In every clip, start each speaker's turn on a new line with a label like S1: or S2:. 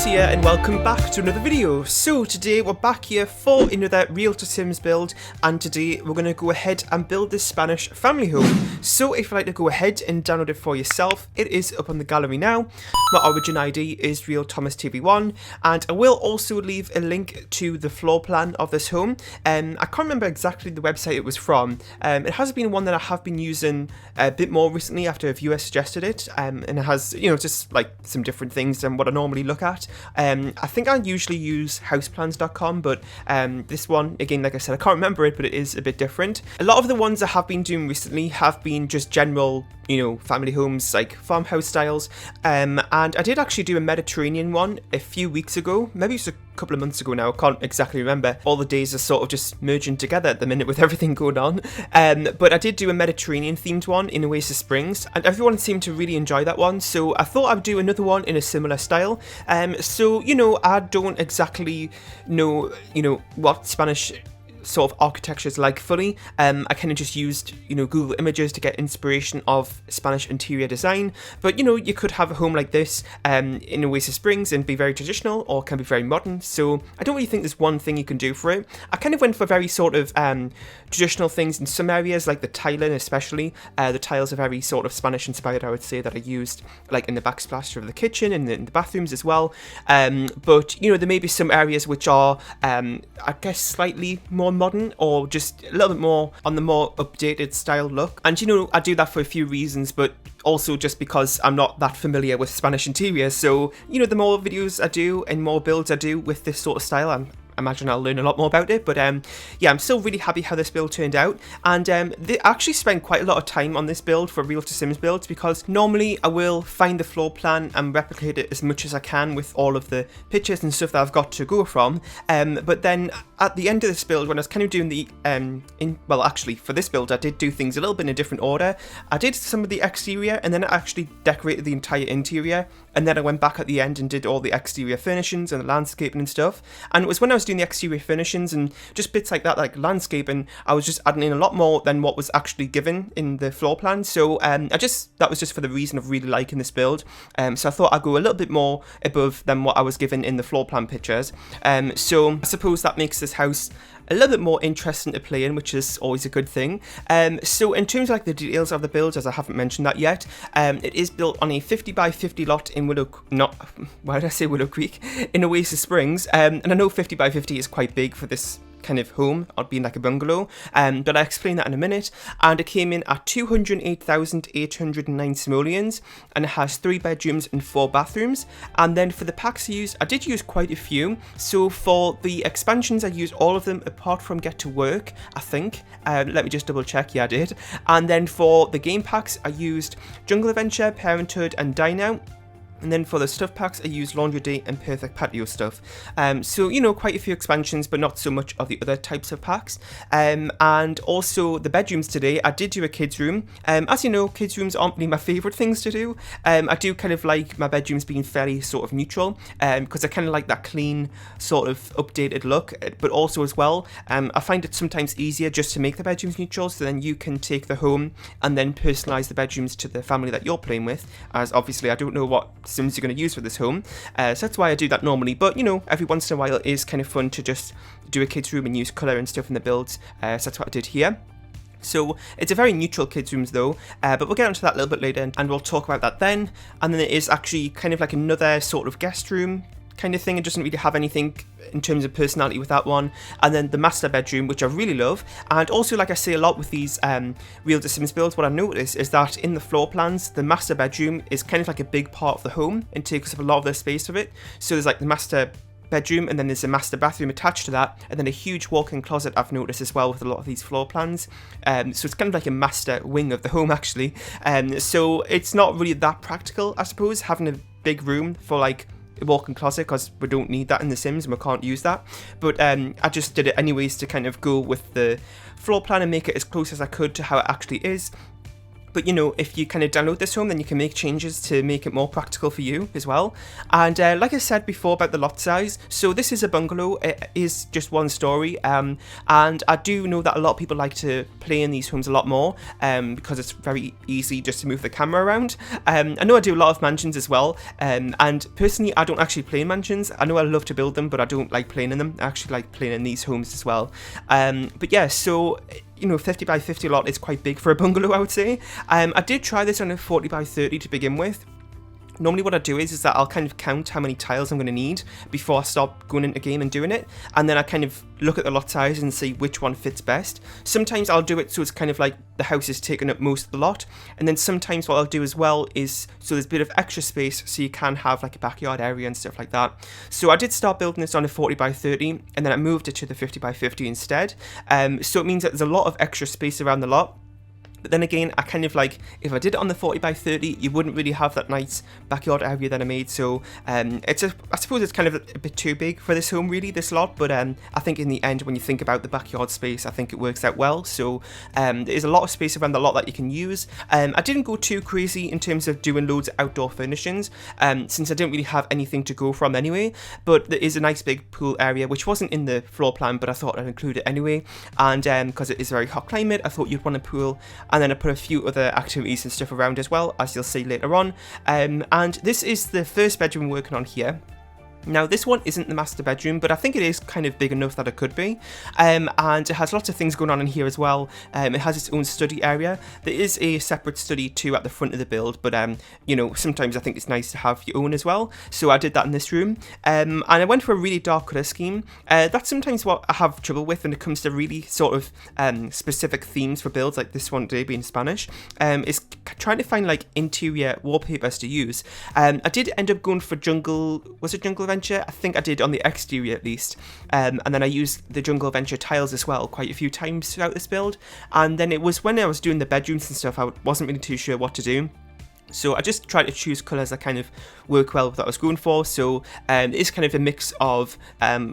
S1: Chris here and welcome back to another video. So today we're back here for another Real to Sims build, and today we're going to go ahead and build this Spanish family home. So if you'd like to go ahead and download it for yourself, it is up on the gallery now. My origin ID is RealThomasTV1, and I will also leave a link to the floor plan of this home. I can't remember exactly the website it was from. It has been one that I have been using a bit more recently after a viewer suggested it, and it has, you know, just like some different things than what I normally look at. I think I usually use houseplans.com, but this one, again, like I said, I can't remember it, but it is a bit different. A lot of the ones I have been doing recently have been just general, you know, family homes, like farmhouse styles, and I did actually do a Mediterranean one a few weeks ago, maybe it's a couple of months ago now, I can't exactly remember. All the days are sort of just merging together at the minute with everything going on, but I did do a Mediterranean themed one in Oasis Springs, and everyone seemed to really enjoy that one, so I thought I'd do another one in a similar style. So, you know, I don't exactly know, what Spanish sort of architecture is like fully. I kind of just used, Google Images to get inspiration of Spanish interior design, but you could have a home like this in Oasis Springs and be very traditional, or can be very modern, so I don't really think there's one thing you can do for it. I kind of went for very sort of traditional things in some areas, like the tiling especially. The tiles are very sort of Spanish inspired, I would say, that I used like in the backsplash of the kitchen and in the bathrooms as well, but there may be some areas which are I guess slightly more modern, or just a little bit more on the more updated style look. And I do that for a few reasons, but also just because I'm not that familiar with Spanish interiors. So the more videos I do and more builds I do with this sort of style, I imagine I'll learn a lot more about it. But yeah, I'm still really happy how this build turned out, and they actually spent quite a lot of time on this build for Real to Sims builds, because normally I will find the floor plan and replicate it as much as I can with all of the pictures and stuff that I've got to go from, but then at the end of this build, when I was kind of doing the well, actually for this build I did do things a little bit in a different order. I did some of the exterior, and then I actually decorated the entire interior, and then I went back at the end and did all the exterior furnishings and the landscaping and stuff. And it was when I was doing the exterior furnishings and just bits like that, like landscaping, I was just adding in a lot more than what was actually given in the floor plan. So that was just for the reason of really liking this build. So I thought I'd go a little bit more above than what I was given in the floor plan pictures. So I suppose that makes this house a little bit more interesting to play in, which is always a good thing. So in terms of like the details of the build, as I haven't mentioned that yet, it is built on a 50 by 50 lot in Willow Creek in Oasis Springs, and I know 50 by 50 is quite big for this kind of home, or being like a bungalow, but I'll explain that in a minute. And it came in at 208,809 simoleons, and it has 3 bedrooms and 4 bathrooms. And then for the packs I did use quite a few. So for the expansions I used all of them apart from Get to Work, I think. Let me just double check. Yeah, I did. And then for the game packs I used Jungle Adventure, Parenthood and Dine Out. And then for the stuff packs, I used Laundry Day and Perfect Patio stuff. So, quite a few expansions, but not so much of the other types of packs. And also the bedrooms today, I did do a kids room. As you know, kids rooms aren't really my favourite things to do. I do kind of like my bedrooms being fairly sort of neutral, because I kind of like that clean sort of updated look. But also as well, I find it sometimes easier just to make the bedrooms neutral, so then you can take the home and then personalise the bedrooms to the family that you're playing with. As obviously I don't know what Sims you're going to use for this home, so that's why I do that normally. But every once in a while it is kind of fun to just do a kids room and use colour and stuff in the builds, so that's what I did here. So it's a very neutral kids rooms though, but we'll get onto that a little bit later, and we'll talk about that then. And then it is actually kind of like another sort of guest room kind of thing. It doesn't really have anything in terms of personality with that one. And then the master bedroom, which I really love. And also, like I say a lot with these Real to Sims builds, what I notice is that in the floor plans, the master bedroom is kind of like a big part of the home and takes up a lot of the space of it. So there's like the master bedroom, and then there's a master bathroom attached to that, and then a huge walk-in closet I've noticed as well with a lot of these floor plans. So it's kind of like a master wing of the home actually. So it's not really that practical, I suppose, having a big room for like a walk-in closet, because we don't need that in The Sims and we can't use that. But I just did it anyways to kind of go with the floor plan and make it as close as I could to how it actually is. But you know, if you kind of download this home, then you can make changes to make it more practical for you as well. And like I said before about the lot size, so this is a bungalow. It is just one story, and I do know that a lot of people like to play in these homes a lot more, because it's very easy just to move the camera around. I know I do a lot of mansions as well, and personally I don't actually play in mansions. I know I love to build them, but I don't like playing in them. I actually like playing in these homes as well. But yeah, so you know, 50 by 50 lot is quite big for a bungalow, I would say. I did try this on a 40 by 30 to begin with. Normally what I do is that I'll kind of count how many tiles I'm going to need before I start going into game and doing it, and then I kind of look at the lot size and see which one fits best. Sometimes I'll do it so it's kind of like the house is taking up most of the lot, and then sometimes what I'll do as well is so there's a bit of extra space so you can have like a backyard area and stuff like that. So I did start building this on a 40 by 30 and then I moved it to the 50 by 50 instead. So it means that there's a lot of extra space around the lot. But then again, I kind of like, if I did it on the 40 by 30, you wouldn't really have that nice backyard area that I made. So I suppose it's kind of a bit too big for this home, really, this lot. But I think in the end, when you think about the backyard space, I think it works out well. So there's a lot of space around the lot that you can use. I didn't go too crazy in terms of doing loads of outdoor furnishings, since I didn't really have anything to go from anyway. But there is a nice big pool area, which wasn't in the floor plan, but I thought I'd include it anyway. And because it is a very hot climate, I thought you'd want a pool. And then I put a few other activities and stuff around as well, as you'll see later on. And this is the first bedroom we're working on here. Now this one isn't the master bedroom, but I think it is kind of big enough that it could be, and it has lots of things going on in here as well. It has its own study area. There is a separate study too at the front of the build, but you know, sometimes I think it's nice to have your own as well, so I did that in this room. And I went for a really dark colour scheme. That's sometimes what I have trouble with when it comes to really sort of specific themes for builds, like this one today being Spanish, is trying to find like interior wallpapers to use. I did end up going for jungle, was it Jungle Adventure? I think I did on the exterior at least, and then I used the Jungle Adventure tiles as well quite a few times throughout this build. And then it was when I was doing the bedrooms and stuff, I wasn't really too sure what to do, so I just tried to choose colours that kind of work well with what I was going for. So it's kind of a mix of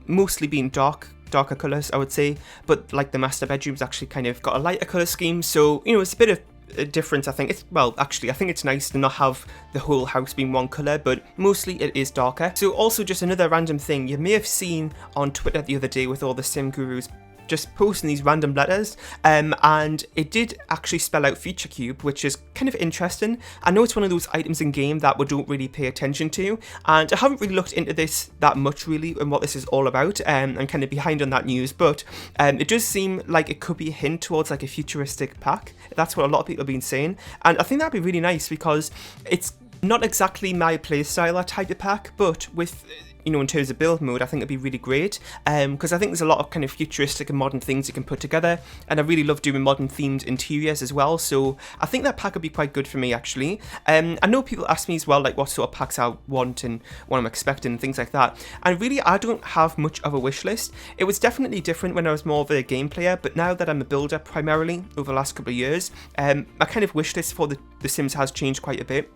S1: mostly being darker colours, I would say, but like the master bedroom's actually kind of got a lighter colour scheme, so you know, it's a bit of a difference. I think it's, well, actually I think it's nice to not have the whole house being one colour, but mostly it is darker. So also just another random thing you may have seen on Twitter the other day with all the sim gurus just posting these random letters, and it did actually spell out Future Cube, which is kind of interesting. I know it's one of those items in game that we don't really pay attention to, and I haven't really looked into this that much really and what this is all about. I'm kind of behind on that news, but it does seem like it could be a hint towards like a futuristic pack. That's what a lot of people have been saying, and I think that'd be really nice because it's not exactly my playstyle, that type of pack, but with, you know, in terms of build mode, I think it'd be really great, because I think there's a lot of kind of futuristic and modern things you can put together, and I really love doing modern themed interiors as well, so I think that pack would be quite good for me actually. I know people ask me as well like what sort of packs I want and what I'm expecting and things like that, and really I don't have much of a wish list. It was definitely different when I was more of a game player, but now that I'm a builder primarily over the last couple of years, my kind of wish list for the Sims has changed quite a bit.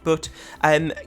S1: But,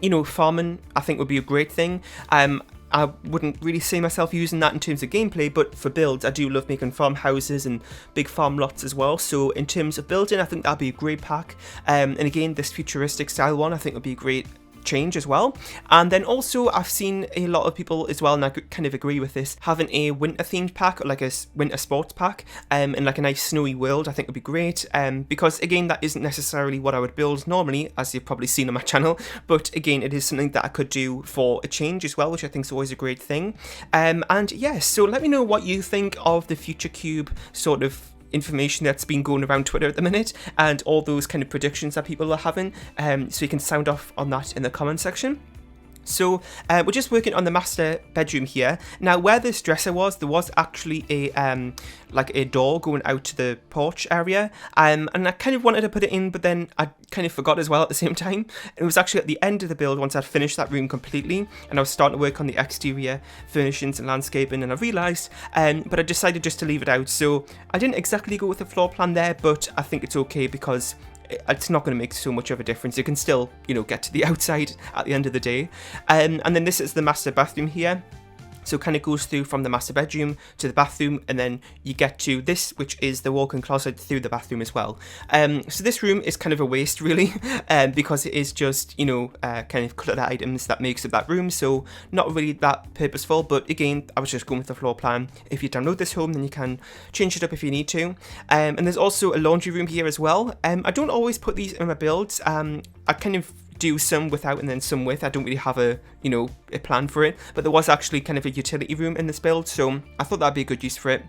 S1: you know, farming I think would be a great thing. I wouldn't really see myself using that in terms of gameplay, but for builds, I do love making farmhouses and big farm lots as well. So in terms of building, I think that'd be a great pack. And again, this futuristic style one I think would be a great change as well. And then also I've seen a lot of people as well, and I kind of agree with this, having a winter themed pack, or like a winter sports pack, in like a nice snowy world I think would be great, because again that isn't necessarily what I would build normally, as you've probably seen on my channel, but again it is something that I could do for a change as well, which I think is always a great thing. And yeah, so let me know what you think of the Future Cube sort of information that's been going around Twitter at the minute, and all those kind of predictions that people are having, so you can sound off on that in the comment section. So we're just working on the master bedroom here. Now where this dresser was, there was actually a like a door going out to the porch area, and I kind of wanted to put it in, but then I kind of forgot as well at the same time. It was actually at the end of the build once I'd finished that room completely, and I was starting to work on the exterior furnishings and landscaping, and I realised, but I decided just to leave it out. So I didn't exactly go with the floor plan there, but I think it's okay because it's not going to make so much of a difference. You can still, you know, get to the outside at the end of the day. And then this is the master bathroom here. So it kind of goes through from the master bedroom to the bathroom, and then you get to this, which is the walk-in closet through the bathroom as well. So this room is kind of a waste, really, because it is just, you know, kind of cluttered items that makes up that room, so not really that purposeful. But again, I was just going with the floor plan. If you download this home, then you can change it up if you need to. And there's also a laundry room here as well. I don't always put these in my builds. I kind of do some without and then some with. I don't really have a plan for it, but there was actually kind of a utility room in this build, so I thought that'd be a good use for it.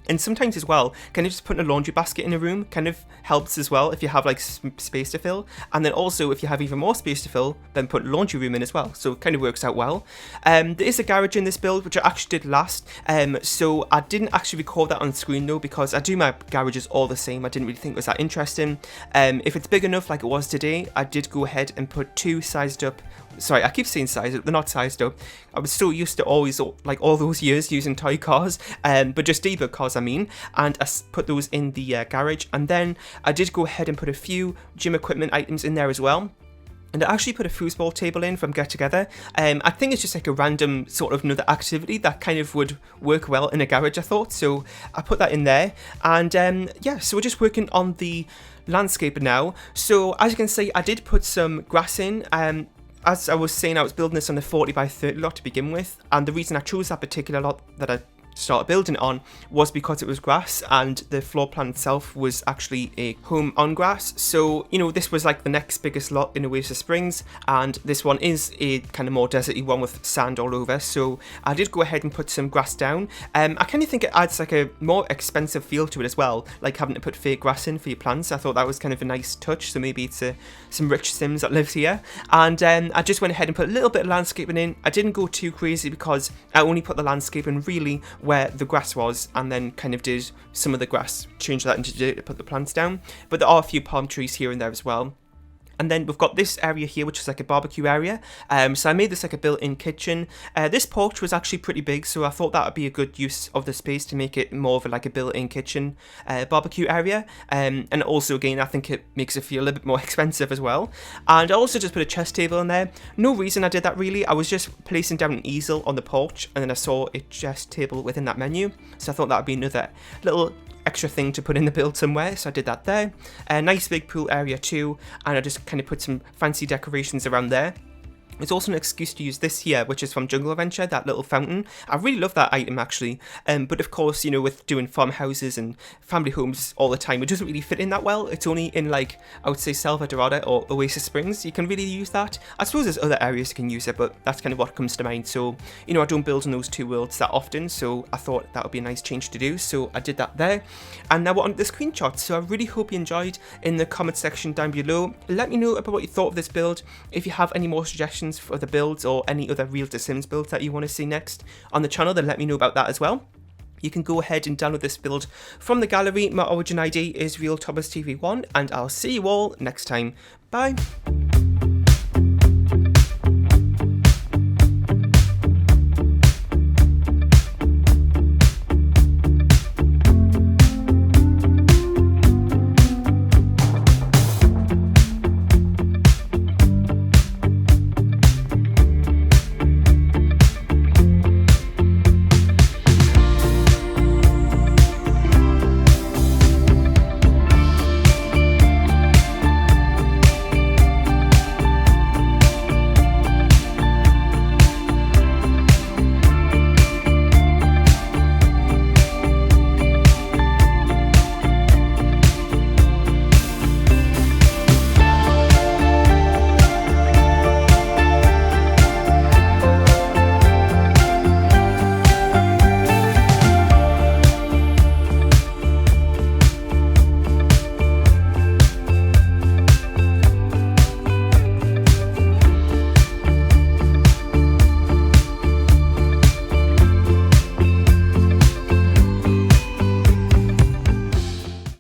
S1: And sometimes as well, kind of just putting a laundry basket in a room kind of helps as well if you have like space to fill. And then also if you have even more space to fill, then put a laundry room in as well. So it kind of works out well. There is a garage in this build, which I actually did last. So I didn't actually record that on screen though, because I do my garages all the same. I didn't really think it was that interesting. If it's big enough like it was today, I did go ahead and put two sized up. Sorry, I keep saying sized up, they're not sized up. I was so used to always, like all those years, using toy cars, but just debug cars I mean, and I put those in the garage. And then I did go ahead and put a few gym equipment items in there as well. And I actually put a foosball table in from Get Together. I think it's just like a random sort of another activity that kind of would work well in a garage, I thought. So I put that in there. And yeah, so we're just working on the landscape now. So as you can see, I did put some grass in. As I was saying, I was building this on a 40 by 30 lot to begin with, and the reason I chose that particular lot that I started building it on was because it was grass, and the floor plan itself was actually a home on grass. So, you know, this was like the next biggest lot in Oasis Springs, and this one is a kind of more deserty one with sand all over. So I did go ahead and put some grass down. I kind of think it adds like a more expensive feel to it as well, like having to put fake grass in for your plants. I thought that was kind of a nice touch. So maybe it's some rich Sims that lives here. And I just went ahead and put a little bit of landscaping in. I didn't go too crazy because I only put the landscaping really where the grass was, and then kind of did some of the grass, change that into dirt to put the plants down. But there are a few palm trees here and there as well. And then we've got this area here, which is like a barbecue area. So I made this like a built-in kitchen. This porch was actually pretty big, so I thought that would be a good use of the space to make it more of like a built-in kitchen barbecue area. And also, again, I think it makes it feel a little bit more expensive as well. And I also just put a chess table in there. No reason I did that really. I was just placing down an easel on the porch, and then I saw a chess table within that menu. So I thought that would be another little extra thing to put in the build somewhere, so I did that there. A nice big pool area too, and I just kind of put some fancy decorations around there. There's also an excuse to use this here, which is from Jungle Adventure, that little fountain. I really love that item actually, but of course, you know, with doing farmhouses and family homes all the time, it doesn't really fit in that well. It's only in like, I would say Selva Dorada or Oasis Springs you can really use that. I suppose there's other areas you can use it, but that's kind of what comes to mind. So, you know, I don't build in those two worlds that often, so I thought that would be a nice change to do, so I did that there. And now we're on the screenshots, so I really hope you enjoyed. In the comment section down below, let me know about what you thought of this build. If you have any more suggestions for the builds or any other Real to Sims builds that you want to see next on the channel, then let me know about that as well. You can go ahead and download this build from the gallery. My origin ID is RealThomasTV1, and I'll see you all next time. Bye!